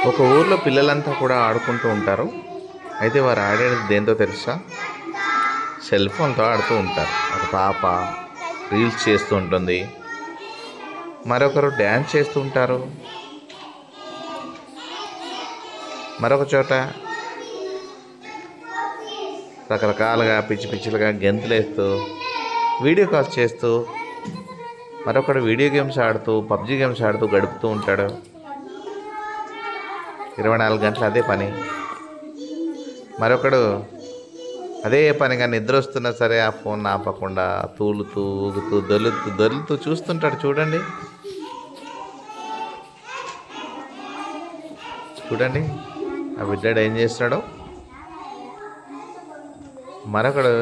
ఒక ఊర్లో పిల్లలంతా కూడా ఆడుకుంటూ ఉంటారు. అయితే వారు ఆడేది దేంతో తెలుసా? సెల్ ఫోన్తో ఆడుతూ ఉంటారు. ఒక పాప రీల్స్ చేస్తూ ఉంటుంది, మరొకరు డ్యాన్స్ చేస్తూ ఉంటారు, మరొక చోట రకరకాలుగా పిచ్చి పిచ్చిలుగా గెంతులేస్తూ వీడియో కాల్స్ చేస్తూ, మరొకడు వీడియో గేమ్స్ ఆడుతూ పబ్జి గేమ్స్ ఆడుతూ గడుపుతూ ఉంటాడు. 24 గంటలు అదే పని. మరొకడు అదే పనిగా నిద్ర వస్తున్నా సరే ఆ ఫోన్ ఆపకుండా తూలుతూ ఊగుతూ దొలుతూ చూస్తుంటాడు. చూడండి ఆ బిడ్డాడు ఏం చేస్తున్నాడో. మరొకడు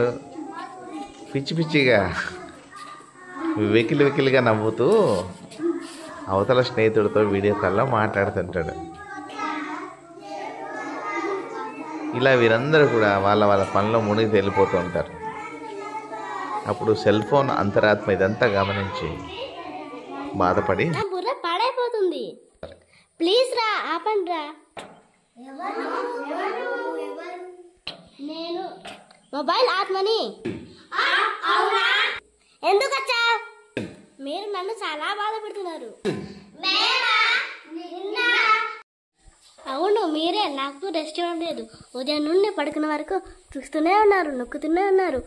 పిచ్చి పిచ్చిగా వెకిలిగా నవ్వుతూ అవతల స్నేహితుడితో వీడియో కాల్లో మాట్లాడుతుంటాడు. ఇలా వీరందరూ కూడా వాళ్ళ పనిలో మునిగి తేలిపోతూ ఉంటారు. అప్పుడు సెల్ ఫోన్ అంతరాత్మ ఇదంతా గమనించి బాధపడి, బుర్ర పాడైపోతుంది, ప్లీజ్ రా ఆపండి రా, నేను మొబైల్ ఆత్మని. ఎందుకు వచ్చా? మీరు నన్ను చాలా బాధ పెడుతున్నారు. అవును మీరే, నాకు రెస్ట్ ఇవ్వడం లేదు. ఉదయం నుండి పడుకున్న వరకు చూస్తూనే ఉన్నారు, నొక్కుతూనే ఉన్నారు.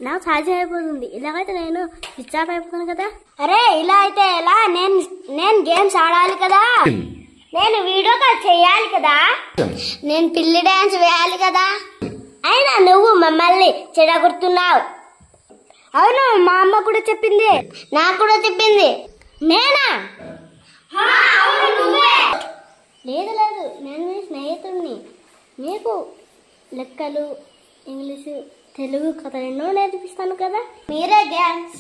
నాకు సాధ్యం అయిపోతుంది. ఇలాగైతే నేను స్విచ్ ఆఫ్ అయిపోతాను కదా. అరే ఇలా అయితే ఎలా? నేను గేమ్స్ ఆడాలి కదా, నేను వీడియో కాల్ చేయాలి కదా, నేను పిల్లి డాన్స్ వేయాలి కదా. అయినా నువ్వు మమ్మల్ని చెడగొడుతున్నావు. అవును మా అమ్మ కూడా చెప్పింది, నాకు కూడా చెప్పింది. నేనా? లేదు నేను మీ స్నేహితుడిని. మీకు లెక్కలు, ఇంగ్లీషు, తెలుగు కథలు ఎన్నో నేర్పిస్తాను కదా. మీరే గేమ్స్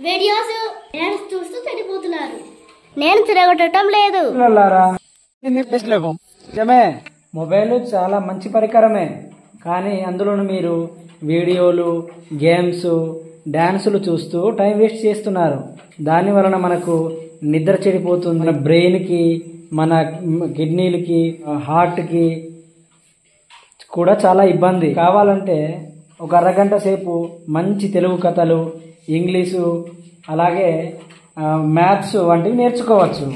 వీడియోస్ డాన్స్ చూస్తూ చెడిపోతున్నారు. నేను తిరగొట్టడం లేదు. నిజమే, మొబైల్ చాలా మంచి పరికరమే, కానీ అందులోను మీరు వీడియోలు, గేమ్స్, డాన్సులు చూస్తూ టైం వేస్ట్ చేస్తున్నారు. దాని వలన మనకు నిద్ర చెడిపోతుంది. మన బ్రెయిన్కి, మన కిడ్నీలకి, హార్ట్కి కూడా చాలా ఇబ్బంది. కావాలంటే ఒక అరగంట సేపు మంచి తెలుగు కథలు, ఇంగ్లీషు, అలాగే మ్యాథ్స్ వంటివి నేర్చుకోవచ్చు.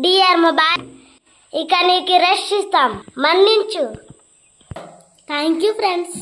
డియర్ మొబైల్, ఇక నీకు రెస్ట్ ఇస్తాం, మన్నించు. Thank you friends.